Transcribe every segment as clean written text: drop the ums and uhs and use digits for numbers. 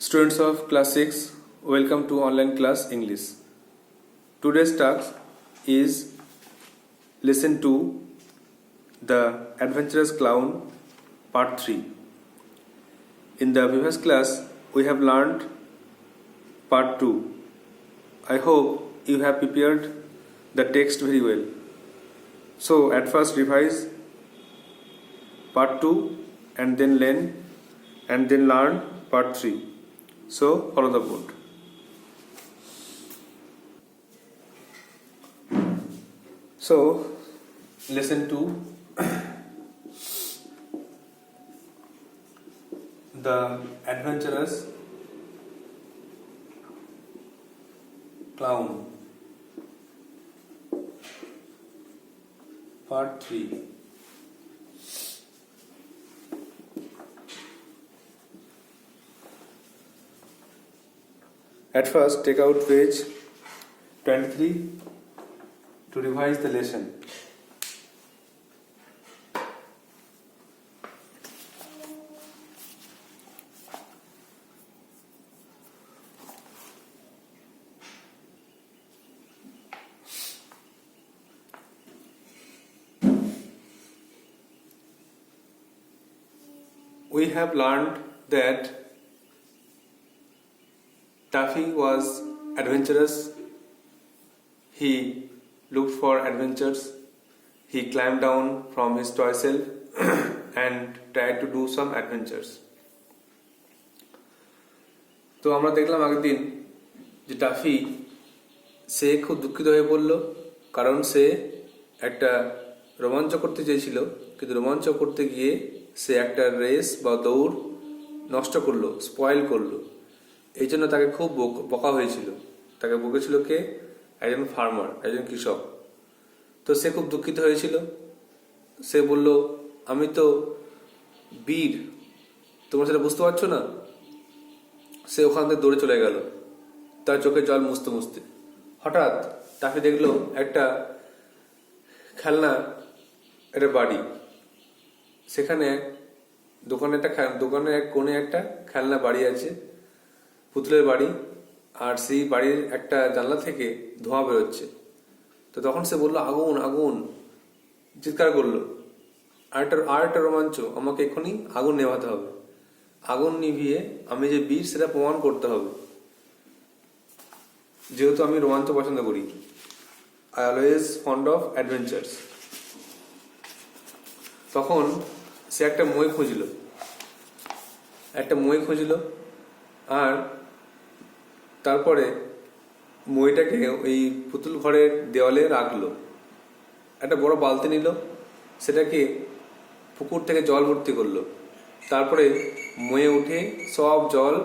Students of class 6, welcome to online class English. Today's task is listen to The Adventurous Clown Part 3. In the previous class, we have learned Part 2. I hope you have prepared the text very well. So at first revise Part 2 and then learn Part 3. So follow the board. So listen to The Adventurous Clown Part 3. At first, take out page 23 to revise the lesson. We have learned that Taffy was adventurous. He looked for adventures. He climbed down from his toy shelf and tried to do some adventures. তো আমরা দেখলাম আগের দিন যে toffee সে খুব দুঃখিত হয়ে পড়ল, কারণ সে একটা রোমাঞ্চ করতে চেয়েছিল, কিন্তু রোমাঞ্চ করতে গিয়ে সে একটা রেস বা দৌড় নষ্ট করলো, স্পয়েল করলো। এই জন্য তাকে খুব বকা হয়েছিল। তাকে বকেছিল কে? একজন ফার্মার, একজন কৃষক। তো সে খুব দুঃখিত হয়েছিল। সে বলল, আমি তো বীর, তোমরা সেটা বুঝতে পারছো না। সে ওখান থেকে দৌড়ে চলে গেল, তার চোখে জল মুছতে মুছতে। হঠাৎ তাকে দেখলো একটা খেলনা, একটা বাড়ি। সেখানে দোকানের এক কোণে একটা খেলনা বাড়ি আছে, পুতুলের বাড়ি। আর সেই বাড়ির একটা জানলা থেকে ধোঁয়া বেরোচ্ছে। তো তখন সে বললো, আগুন আগুন, চিৎকার করলো। আর একটা রোমাঞ্চ, আমাকে এখনই আগুন নেভাতে হবে। আগুন নিভিয়ে আমি যে বীর সেটা প্রমাণ করতে হবে, যেহেতু আমি রোমাঞ্চ পছন্দ করি। I always fond of adventures. তখন সে একটা মই খুঁজল, আর তারপরে মইটাকে ওই পুতুল ঘরের দেওয়ালে রাখলো। একটা বড় বালতি নিল, সেটাকে পুকুর থেকে জল ভর্তি করলো। তারপরে ময়ে উঠে সব জল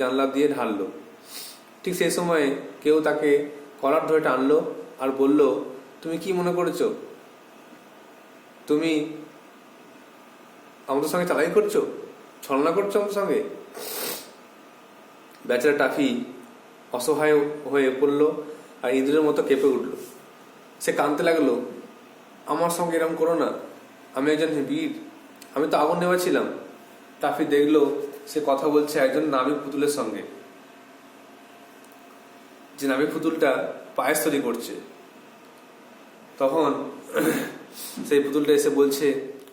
জানলা দিয়ে ঢাললো। ঠিক সেই সময় কেউ তাকে কলার ধরে টানলো আর বলল, তুমি কি মনে করেছো? তুমি আমাদের সঙ্গে চালাই করছো, ছলনা করছো আমাদের সঙ্গে? বেচারা টাফি অসহায় হয়ে পড়ল আর ইঁদুরের মতো কেঁপে উঠল। সে কাঁদতে লাগলো, আমার সঙ্গে এরকম করো না, আমি একজন বীর, আমি তো আগুন নেওয়াছিলাম। টাফি দেখলো সে কথা বলছে একজন নাবিক পুতুলের সঙ্গে, যে নাবিক পুতুলটা পায়েস তৈরি করছে। তখন সেই পুতুলটা এসে বলছে,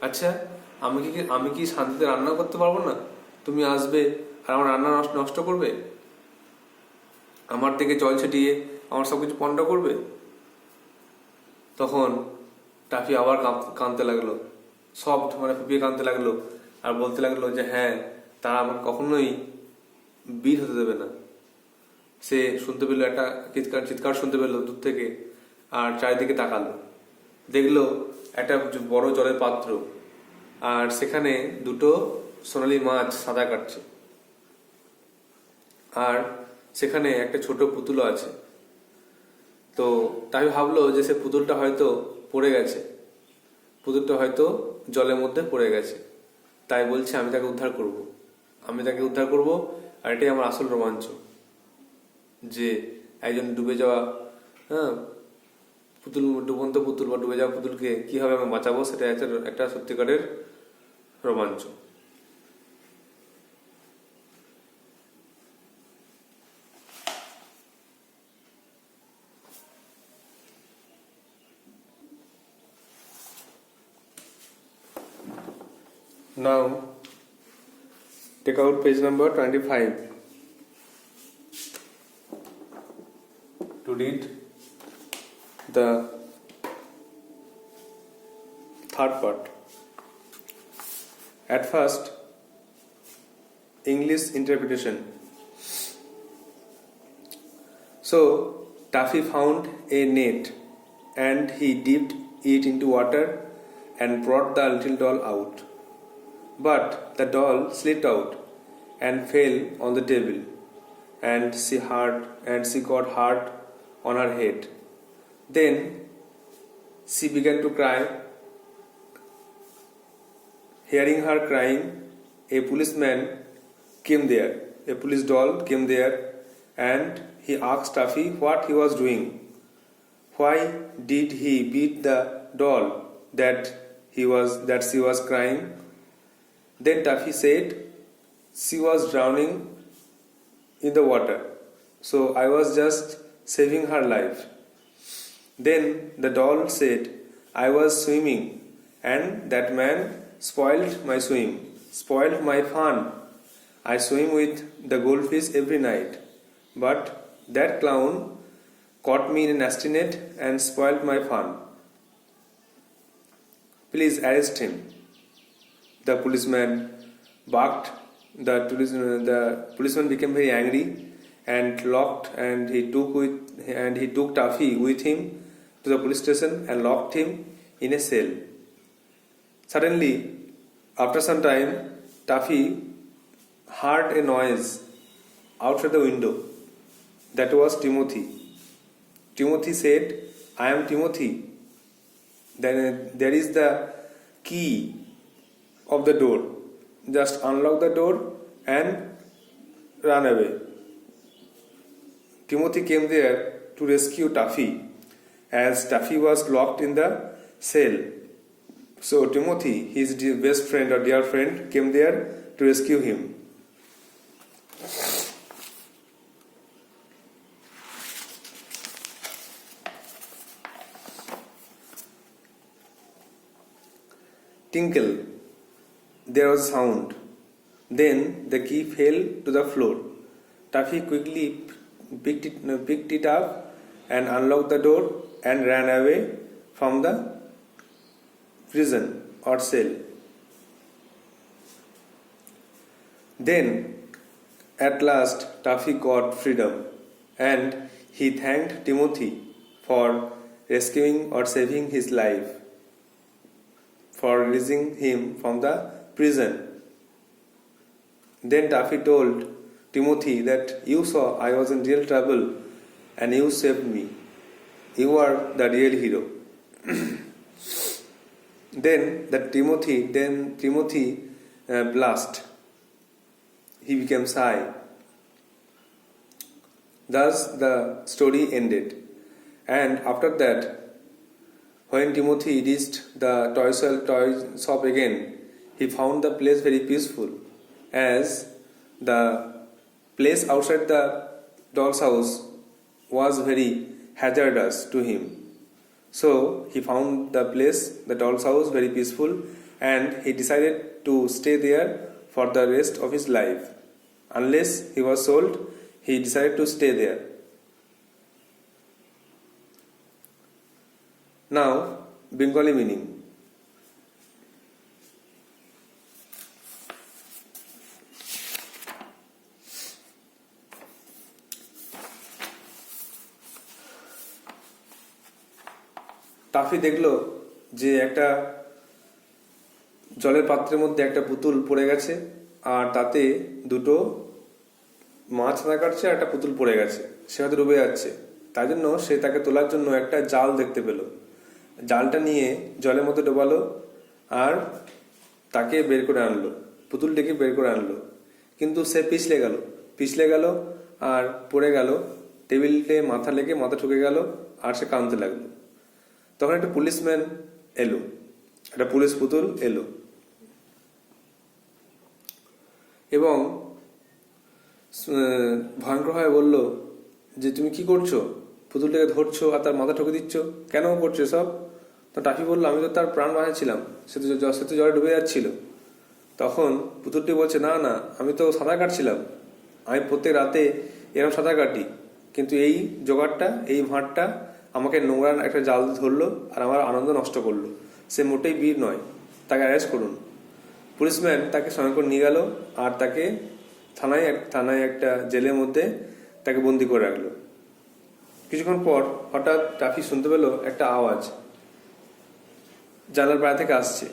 আচ্ছা আমি কি শান্তিতে রান্না করতে পারবো না? তুমি আসবে আর আমার রান্না নষ্ট করবে, আমার থেকে জল ছিটিয়ে আমার সবকিছু পণ্ড করবে? তখন টাফি আবার কাঁদতে লাগলো, সব ফুপিয়ে কাঁদতে লাগলো, আর বলতে লাগলো যে হ্যাঁ, তারা আমাকে কখনোই বীর হতে দেবে না। সে শুনতে পেলো একটা চিৎকার শুনতে পেলো দূর থেকে, আর চারিদিকে তাকালো, দেখলো একটা বড় জলের পাত্র, আর সেখানে দুটো সোনালী মাছ সাঁতার কাটছে, আর সেখানে একটা ছোট পুতুলও আছে। তো তাই ভাবলো যে সে পুতুলটা হয়তো পড়ে গেছে, পুতুলটা হয়তো জলের মধ্যে পড়ে গেছে। তাই বলছে আমি তাকে উদ্ধার করব, আর এটাই আমার আসল রোমাঞ্চ, যে একজন ডুবে যাওয়া ডুবন্ত পুতুল বা ডুবে যাওয়া পুতুলকে কিভাবে আমি বাঁচাবো, সেটা একটা সত্যিকারের রোমাঞ্চ। Now take out page number 25 to read the third part. At first, English interpretation. So Taffy found a net and he dipped it into water and brought the little doll out. But the doll slipped out and fell on the table, and she got hurt on her head. Then she began to cry. Hearing her crying, a policeman came there. A police doll came there, and he asked Taffy what he was doing. Why did he beat the doll that she was crying? Then Taffy said, she was drowning in the water, so I was just saving her life. Then the doll said, I was swimming and that man spoiled my swim, spoiled my fun. I swim with the goldfish every night, but that clown caught me in a nasty net and spoiled my fun. Please arrest him. The policeman barked. The policeman became very angry and he took Taffy with him to the police station and locked him in a cell. Suddenly, after some time, Taffy heard a noise outside the window. That was Timothy. Timothy said, I am Timothy. Then there is the key of the door. Just unlock the door and run away. Timothy came there to rescue Taffy, as Taffy was locked in the cell. So Timothy, his best friend or dear friend, came there to rescue him. Tinkle. There was a sound. Then the key fell to the floor. Taffy quickly picked it up and unlocked the door and ran away from the prison or cell. Then, at last, Taffy got freedom, and he thanked Timothy for rescuing or saving his life, for releasing him from the prison. Then Taffy told Timothy that you saw I was in real trouble and you saved me. You are the real hero. Then Timothy blushed. He became shy. Thus the story ended. And after that, when Timothy reached the toy shop again, he found the place very peaceful, as the place outside the doll's house was very hazardous to him. So he found the doll's house very peaceful, and he decided to stay there for the rest of his life. Unless he was sold, he decided to stay there. Now, Bengali meaning. Toffee দেখলো যে একটা জলের পাত্রের মধ্যে একটা পুতুল পড়ে গেছে, আর তাতে দুটো মাছ না কাটছে আর একটা পুতুল পড়ে গেছে, সে হয়তো ডুবে যাচ্ছে। তাই জন্য সে তাকে তোলার জন্য একটা জাল দেখতে পেল। জালটা নিয়ে জলের মধ্যে ডোবালো আর তাকে বের করে আনলো, পুতুলটিকে বের করে আনলো। কিন্তু সে পিছলে গেল আর পড়ে গেল, টেবিলে মাথা লেগে মাথা ঠুকে গেল আর সে কাঁদতে লাগলো। তখন একটা পুলিশম্যান এলো, একটা পুলিশ পুতুল এলো এবং ভয়ঙ্করভাবে বলল যে তুমি কি করছো, পুতুলটাকে ধরছো আর তার মাথা ঠুকে দিচ্ছ, কেন করছো সব? তো টাফি বললো আমি তো তার প্রাণ বাঁচাচ্ছিলাম, সে তো জলে ডুবে যাচ্ছিল। তখন পুতুলটি বলছে, না না, আমি তো সাঁতার কাটছিলাম, আমি প্রত্যেক রাতে এরকম সাঁতার কাটি, কিন্তু এই জোগাড়টা, এই ভাঁড়টা আমাকে নোংরা একটা জাল ধরলো আর আমার আনন্দ নষ্ট করলো। সে মোটেই বীর নয়, তাকে অ্যারেস্ট করুন। পুলিশম্যান তাকে সঙ্গে করে নিয়ে গেল আর তাকে থানায় একটা জেলের মধ্যে তাকে বন্দি করে রাখলো। কিছুক্ষণ পর হঠাৎ টাফি শুনতে পেল একটা আওয়াজ জানালার বাইরে থেকে আসছে,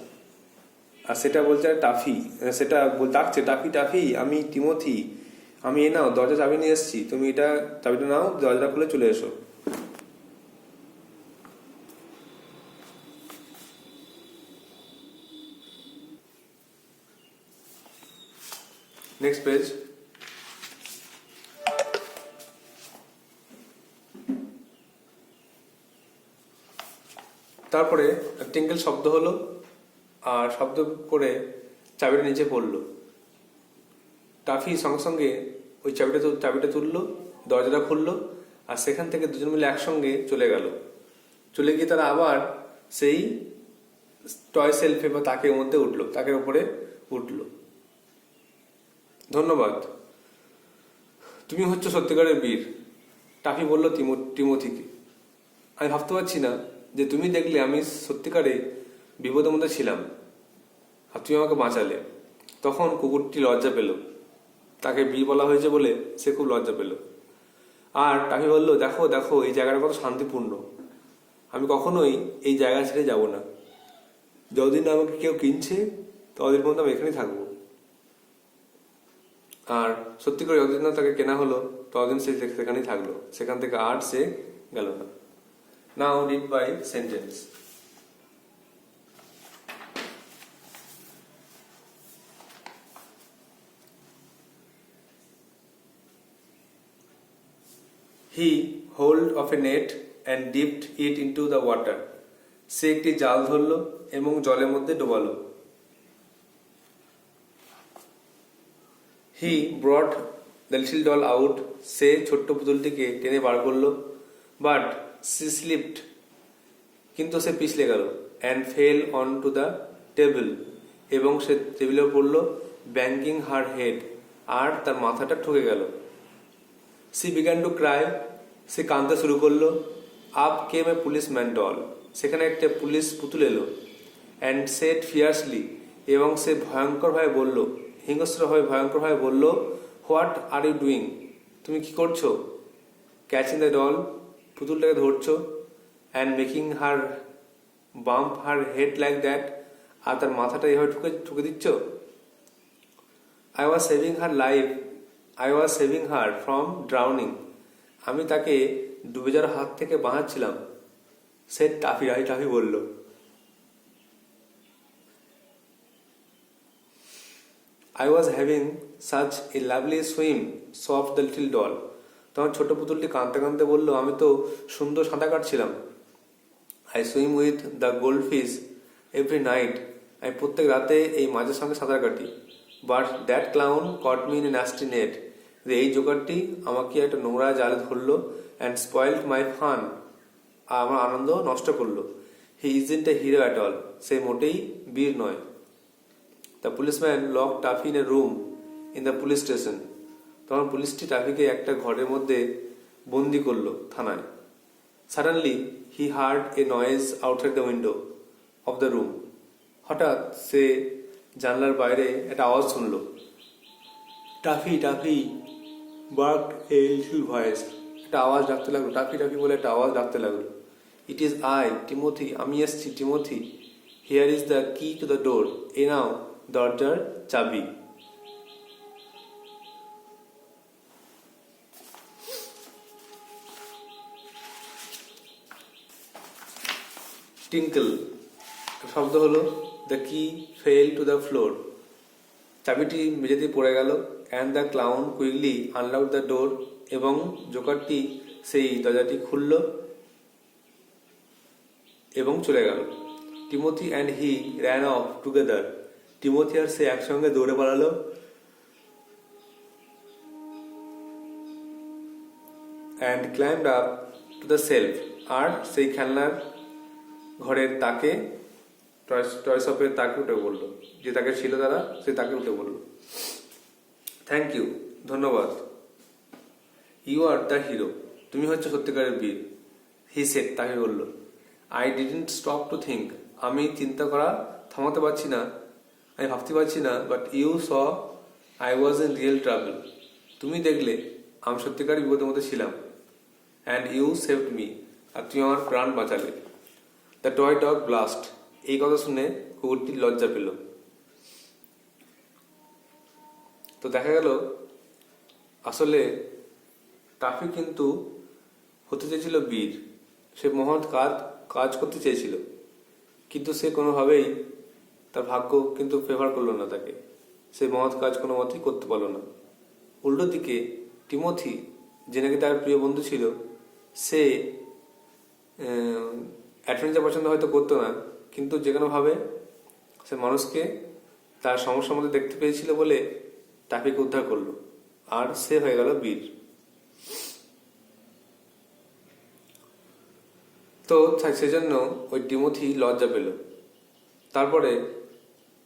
আর সেটা বলছে টাফি, সেটা ডাকছে, টাফি টাফি, আমি টিমোথি, আমি নাও দরজা চাবি নিয়ে এসেছি, তুমি এটা চাবিটা নাও, দরজাটা খুলে চলে এসো। Next page. তারপরে টিঙ্কেল শব্দ হলো, আর শব্দ করে চাবিটা নিচে পড়লো। টাফি সঙ্গে সঙ্গে ওই চাবিটা তুললো, দরজাটা খুললো, আর সেখান থেকে দুজন মিলে একসঙ্গে চলে গেল। চলে গিয়ে তারা আবার সেই টয় সেলফে বা তাকের মধ্যে উঠলো, তাকের উপরে উঠলো। ধন্যবাদ, তুমি হচ্ছ সত্যিকারের বীর, টাফি বলল টিমোথিকে। আমি ভাবতে পারছি না যে তুমি দেখলে আমি সত্যিকারে বিপদের মধ্যে ছিলাম আর তুমি আমাকে বাঁচালে। তখন কুকুরটি লজ্জা পেল, তাকে বীর বলা হয়েছে বলে সে খুব লজ্জা পেল। আর টাফি বলল, দেখো দেখো, এই জায়গাটা কত শান্তিপূর্ণ, আমি কখনোই এই জায়গা ছেড়ে যাব না, যতদিন না আমাকে কেউ কিনছে ততদিন পর্যন্ত আমি এখানেই থাকবো। আর সত্যি করে যতদিন না তাকে কেনা হলো ততদিন সে সেখানেই থাকলো, সেখান থেকে আর সে গেল না। Now read by sentence. He hold of a net and dipped it into the water. সে একটি জাল ধরল এবং জলের মধ্যে ডোবালো। He brought the little doll out. সে ছোট্ট পুতুলটিকে টেনে বার করলো। But she slipped. কিন্তু সে পিছলে গেল। And fell onto the table. এবং সে টেবিলে পড়ল। Banging her head. আর তার মাথাটা ঠুকে গেল। She began to cry. সে কাঁদতে শুরু করলো। Up came a policeman doll. সেখানে একটা পুলিশ পুতুল এলো। And said fiercely. এবং সে ভয়ঙ্করভাবে বলল, হিংস্রভাবে ভয়ঙ্করভাবে বলল, হোয়াট আর ইউ ডুইং? তুমি কি করছো? ক্যাচিং দ্য ডল, পুতুলটাকে ধরছো, and making her bump her head like that, আর তার মাথাটা এভাবে ঠুকে দিচ্ছ। I was saving her from drowning. আমি তাকে ডুবে যাওয়ার হাত থেকে বাঁচাচ্ছিলাম। সে টাফি বলল। I was having such a lovely swim, sobbed the little doll. তখন ছোট পুতুলটি কাঁদতে কাঁদতে বলল, আমি তো সুন্দর সাঁতার কাটছিলাম। I swim with the goldfish every night. আমি প্রত্যেক রাতে এই মাছের সঙ্গে সাঁতার কাটি। But that clown caught me in a nasty net. এই জোকারটি আমাকে একটা নোংরা জালে ধরলো and spoiled my fun. আমার আনন্দ নষ্ট করলো। He isn't a hero at all. সে মোটেই বীর নয়। The policeman locked Taffy in a room in the police station. তখন পুলিশটি টাফিকে একটা ঘরের মধ্যে বন্দি করলো থানায়। Suddenly he heard a noise outside the window of the room. হঠাৎ সে জানলার বাইরে একটা আওয়াজ শুনলো। Toffee barked a little voice. একটা আওয়াজ ডাকতে লাগলো, টাফি বলে একটা আওয়াজ ডাকতে লাগলো। It is I, Timothy. আমি এসেছি, Timothy. Here is the key to the door. এই নাও দরজার চাবি। টিঙ্কল শব্দ হলো, the key fell to the floor, চাবিটি মেঝেতে পড়ে গেল। And the clown quickly unlock the door, এবং জোকারটি সেই দরজাটি খুলল এবং চলে গেল। Timothy and he ran off together, Timothy আর সে একসঙ্গে দৌড়ে পালালো। And climbed up to the shelf, আর সেই খেলনার ঘরের তাকে টয় শপের তাকে উঠে বললো, যে তাকে ছিল তারা সে তাকে উঠে বললো, থ্যাংক ইউ, ধন্যবাদ, ইউ আর দ্য হিরো, তুমি হচ্ছে সত্যিকারের বীর। হি সেড, তাকে বললো, I didn't stop to think, আমি চিন্তা করা থামাতে পারছি না, আমি ভাবতে পারছি না, but you saw I was in real travel, তুমি দেখলে আমি সত্যিকার বিপদের মধ্যে ছিলাম, অ্যান্ড ইউ সেভড মি, আর তুমি আমার প্রাণ বাঁচালে। দ্য টয় ডগ ব্লাস্ট, এই কথা শুনে কুকুরটি লজ্জা পেল। তো দেখা গেল আসলে টাফি কিন্তু হতে চেয়েছিল বীর, সে মহৎ কাজ করতে চেয়েছিল, কিন্তু সে কোনোভাবেই তার ভাগ্য কিন্তু ফেভার করলো না তাকে, সে মহৎ কাজ কোনো মতেই করতে পারলো না। উল্টো দিকে টিমোথি, যে নাকি তার প্রিয় বন্ধু ছিল, সে অ্যাডভেঞ্চার পছন্দ হয়তো করতো না, কিন্তু যে কোনোভাবে সে মানুষকে তার সমস্যার মধ্যে দেখতে পেয়েছিল বলে টাফিকে উদ্ধার করলো, আর সে হয়ে গেল বীর। তো সেজন্য ওই টিমোথি লজ্জা পেল। তারপরে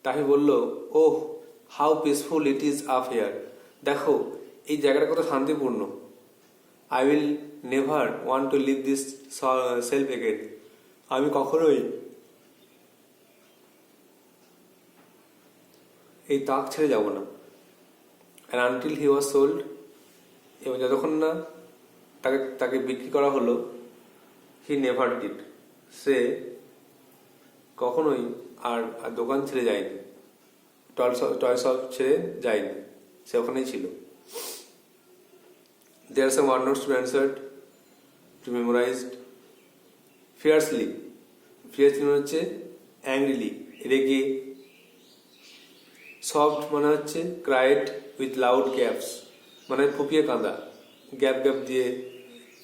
টাফি বলল, oh how peaceful it is up here, দেখো এই জায়গাটা কত শান্তিপূর্ণ, I will never want to leave this shelf again, আমি কখনোই এই তাক ছেড়ে যাব না। And until he was sold, এবং যতক্ষণ না তাকে বিক্রি করা হলো, হি নেভার ডিড, সে কখনোই আর দোকান ছেড়ে যায়নি, টয় শপ ছেড়ে যায়নি, সে ওখানেই ছিল। There are some one notes to be answered, to be memorized. Fiercely, fiercely মানে হচ্ছে অ্যাংরিলি, রেগে। সফট মানে হচ্ছে ক্রাইড উইথ লাউড গ্যাপস, মানে ফুপিয়ে কাঁদা, গ্যাপ গ্যাপ দিয়ে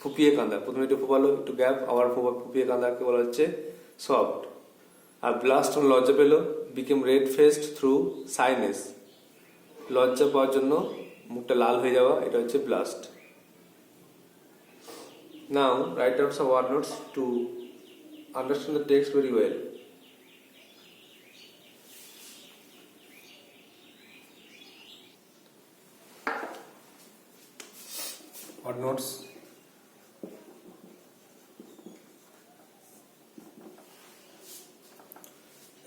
ফুপিয়ে কাঁদা, প্রথমে একটু ফুপালো একটু গ্যাপ, আবার ফুপিয়ে কাঁদাকে বলা হচ্ছে সফট। আর ব্লাস্ট মানে লজ্জা পেল, বিকেম রেড ফেসড থ্রু সাইনেস, লজ্জা পাওয়ার জন্য মুখটা লাল হয়ে যাওয়া, এটা হচ্ছে blast. Now write down some word notes to understand the text very well. Word notes.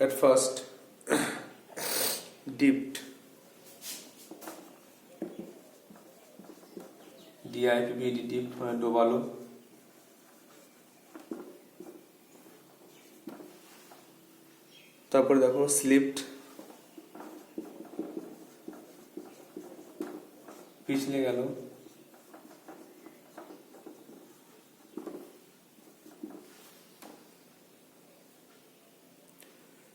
At first, dipped. D-I-P-P-D, dipped মানে ডোবালো। তারপরে দেখো স্লিপড, পিছলে গেল।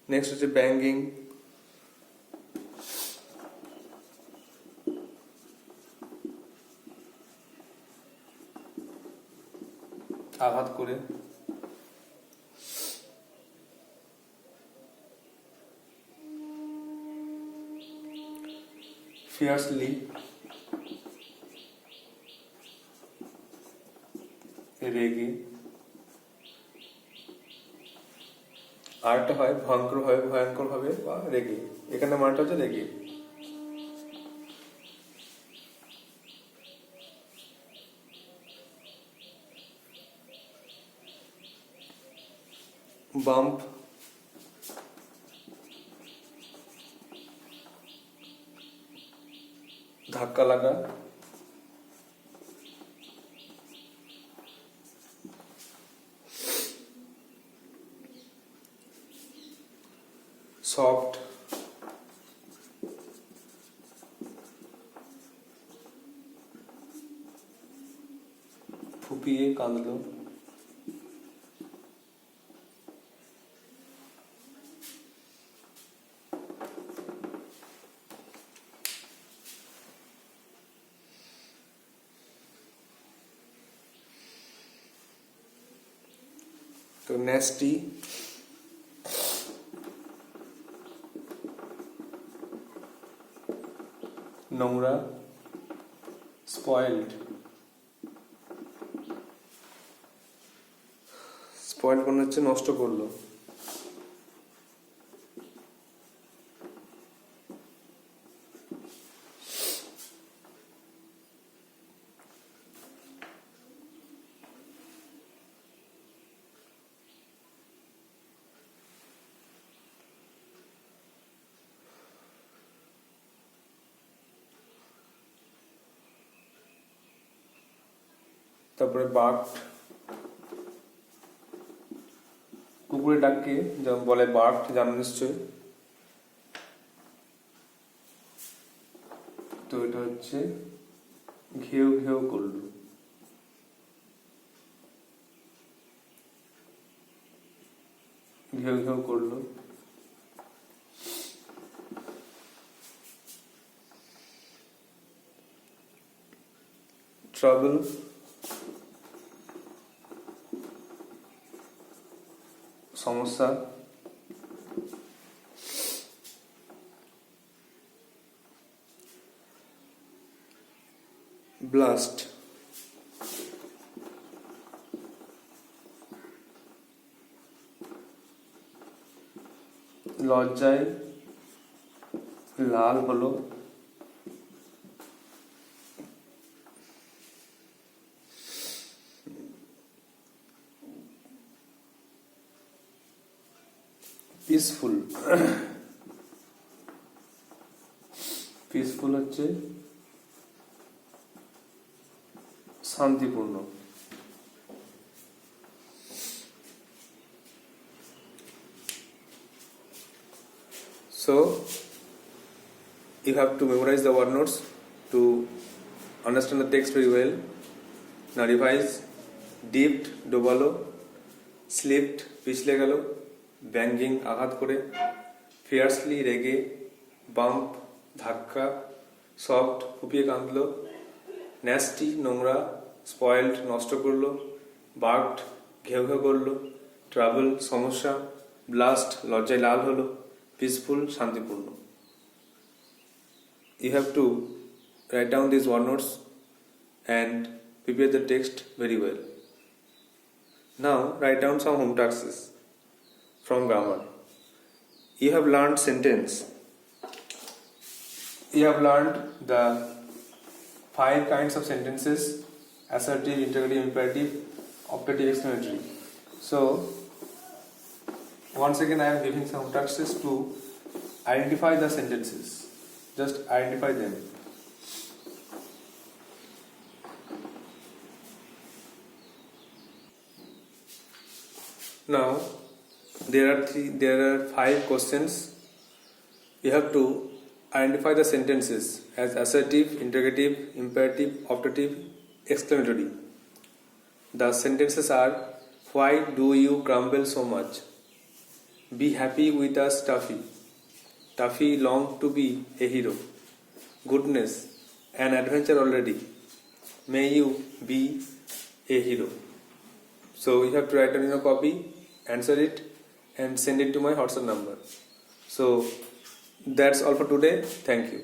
নেক্সট হচ্ছে ব্যাঙ্গিং, আঘাত করে। ফিয়ার্সলি, রেগে। আরেকটা হয় ভয়ঙ্কর ভাবে বা রেগে, এখানে মানটা হচ্ছে রেগে। বাম্প, ধাক্কা লাগা। সফট, ফুপিয়ে কাঁদলো। তো নেস্টি, নোংরা। স্পয়েলড, স্পয়েলড মানে হচ্ছে নষ্ট করলো। তারপরে বার্কড, কুকুরের ডাককে যেমন বলে বার্কড, জানো নিশ্চয়ই। তো এটা হচ্ছে ঘেউ ঘেউ করলো, ঘেউ ঘেউ করলো। ট্রাবল, সমস্যা। ব্লাস্ট, লজ্জায় লাল হলো। পিসফুল, পিসফুল হচ্ছে শান্তিপূর্ণ। So you have to memorize the word notes to understand the text very well. Now revise. Dipped, ডোবালো। Slipped, পিছলে গেল। Banging, আঘাত করে। Fiercely, রেগে। Bump, ধাক্কা। Soft, ফুপিয়ে কাঁদলো। Nasty, নোংরা। Spoiled, নষ্ট করলো। Barked, ঘেউ ঘেউ করলো। Trouble, সমস্যা। Blast, লজ্জায় লাল হলো। Peaceful, শান্তিপূর্ণ। You have to write down these word notes and prepare the text very well. Now write down some home tasks from grammar. You have learned sentence. You have learned the 5 kinds of sentences: assertive, interrogative, imperative, optative, exclamatory. So once again I am giving some tasks to identify the sentences. Just identify them. Now there are 5 questions. You have to identify the sentences as assertive, interrogative, imperative, optative, exclamatory. The sentences are: why do you grumble so much? Be happy with us, Tuffy. Tuffy longed to be a hero. Goodness, an adventure already. May you be a hero. So you have to write down in a copy, answer it, and send it to my WhatsApp number. So that's all for today. Thank you.